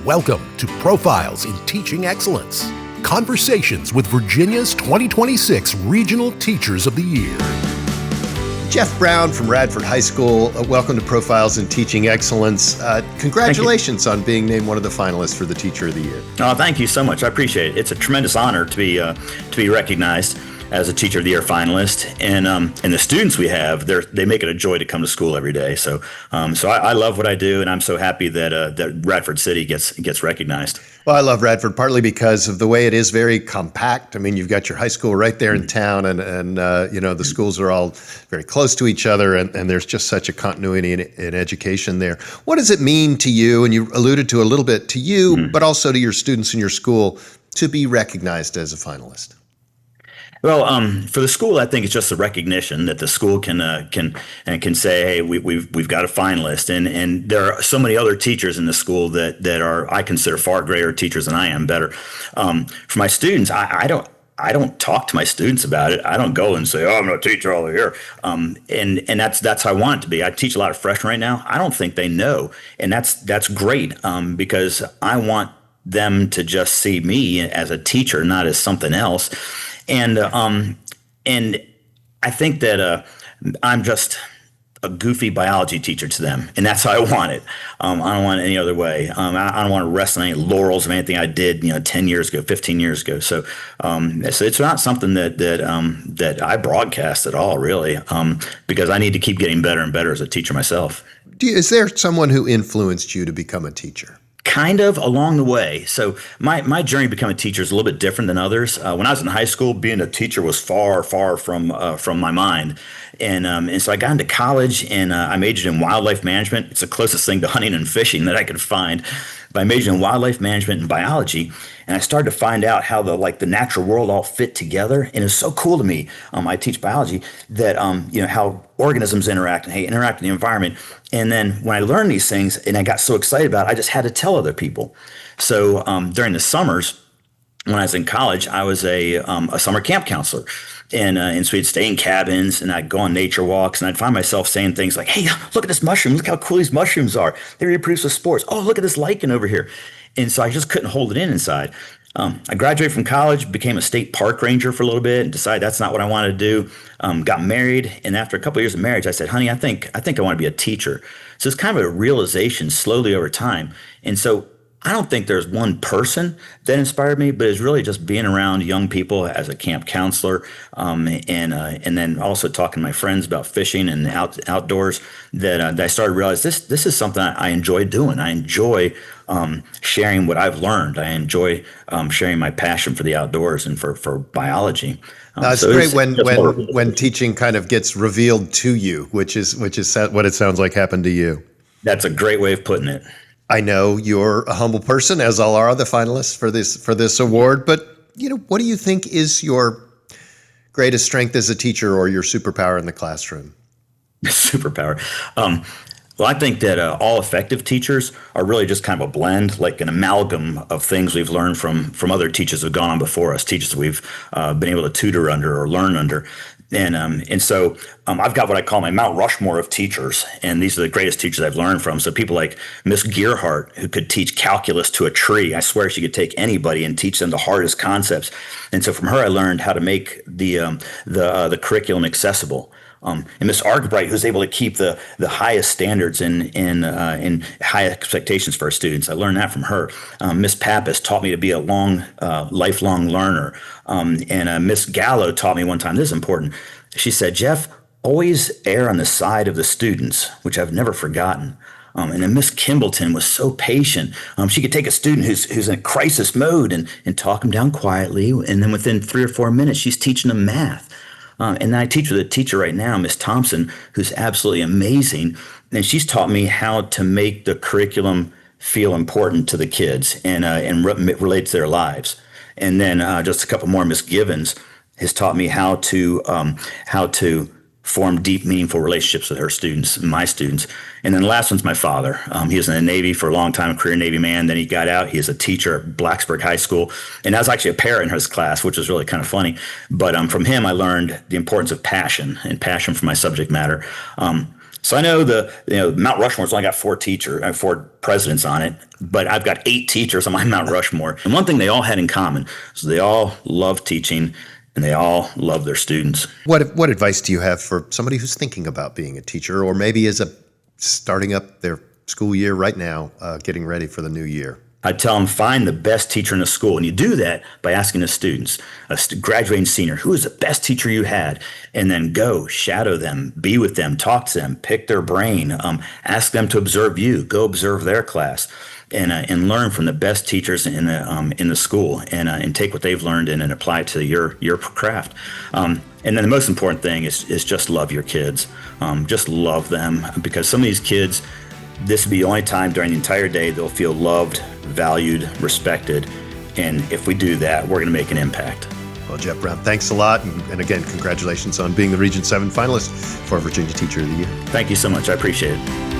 Welcome to Profiles in Teaching Excellence. Conversations with Virginia's 2026 Regional Teachers of the Year. Jeff Brown from Radford High School. Welcome to Profiles in Teaching Excellence. Congratulations on being named one of the finalists for the Teacher of the Year. Oh, thank you so much. I appreciate it. It's a tremendous honor to be recognized as a Teacher of the Year finalist, and the students we have, they make it a joy to come to school every day. So I love what I do, and I'm so happy that Radford City gets recognized. Well, I love Radford partly because of the way it is very compact. I mean, you've got your high school right there in town, and the schools are all very close to each other, and there's just such a continuity in education there. What does it mean to you, and you alluded to a little bit to you, but also to your students in your school, to be recognized as a finalist? Well, for the school, I think it's just the recognition that the school can say, hey, we've got a finalist, and there are so many other teachers in the school that are, I consider, far greater teachers than I am, better. For my students, I don't talk to my students about it. I don't go and say, oh, I'm a teacher over here. And that's how I want it to be. I teach a lot of freshmen right now. I don't think they know, and that's great because I want them to just see me as a teacher, not as something else. And I think that I'm just a goofy biology teacher to them, and that's how I want it. I don't want it any other way. I don't want to rest on any laurels of anything I did, 10 years ago, 15 years ago. So it's not something that I broadcast at all, really, because I need to keep getting better and better as a teacher myself. Is there someone who influenced you to become a teacher? Kind of along the way. So my journey to become a teacher is a little bit different than others. When I was in high school, being a teacher was far from my mind. And so I got into college, and I majored in wildlife management. It's the closest thing to hunting and fishing that I could find. But I majored in wildlife management and biology, and I started to find out how the natural world all fit together. And it's so cool to me. I teach biology that how organisms interact and how you interact in the environment. And then when I learned these things and I got so excited about it, I just had to tell other people. So during the summers, when I was in college, I was a summer camp counselor. And so we'd stay in cabins, and I'd go on nature walks, and I'd find myself saying things like, hey, look at this mushroom. Look how cool these mushrooms are. They reproduce with spores. Oh, look at this lichen over here. And so I just couldn't hold it in inside. I graduated from college, became a state park ranger for a little bit, and decided that's not what I wanted to do. Got married, and after a couple of years of marriage, I said, honey, I think I want to be a teacher. So it's kind of a realization slowly over time. And so I don't think there's one person that inspired me, but it's really just being around young people as a camp counselor, and then also talking to my friends about fishing and outdoors. That I started to realize this is something I enjoy doing. I enjoy sharing what I've learned. I enjoy sharing my passion for the outdoors and for biology. It's so great when teaching kind of gets revealed to you, which is what it sounds like happened to you. That's a great way of putting it. I know you're a humble person, as all are the finalists for this award, but what do you think is your greatest strength as a teacher, or your superpower in the classroom? Superpower. Well, I think that all effective teachers are really just kind of a blend, like an amalgam of things we've learned from other teachers who've gone on before us, teachers that we've been able to tutor under or learn under. And so I've got what I call my Mount Rushmore of teachers, and these are the greatest teachers I've learned from. So people like Miss Gearhart, who could teach calculus to a tree. I swear she could take anybody and teach them the hardest concepts. And so from her, I learned how to make the curriculum accessible. And Miss Arkwright, who's able to keep the highest standards and high expectations for our students. I learned that from her. Miss Pappas taught me to be a lifelong learner. And Miss Gallo taught me one time, this is important. She said, Jeff, always err on the side of the students, which I've never forgotten. And then Miss Kimbleton was so patient. She could take a student who's in crisis mode and talk them down quietly. And then within 3 or 4 minutes, she's teaching them math. And then I teach with a teacher right now, Miss Thompson, who's absolutely amazing. And she's taught me how to make the curriculum feel important to the kids and relate to their lives. And then just a couple more, Miss Givens has taught me how to form deep, meaningful relationships with her students, my students. And then the last one's my father. He was in the Navy for a long time, a career Navy man. Then he got out. He is a teacher at Blacksburg High School. And I was actually a para in his class, which was really kind of funny. But from him, I learned the importance of passion and passion for my subject matter. So I know Mount Rushmore's only got four presidents on it, but I've got 8 teachers on my Mount Rushmore. And one thing they all had in common is they all love teaching and they all love their students. What advice do you have for somebody who's thinking about being a teacher, or maybe is starting up their school year right now, getting ready for the new year? I tell them, find the best teacher in the school. And you do that by asking the students, graduating senior, who is the best teacher you had? And then go shadow them, be with them, talk to them, pick their brain, ask them to observe you, go observe their class, and learn from the best teachers in the school, and take what they've learned and apply it to your craft. And then the most important thing is just love your kids. Just love them, because some of these kids, this will be the only time during the entire day they'll feel loved, valued, respected. And if we do that, we're going to make an impact. Well, Jeff Brown, thanks a lot. And again, congratulations on being the Region 7 finalist for Virginia Teacher of the Year. Thank you so much. I appreciate it.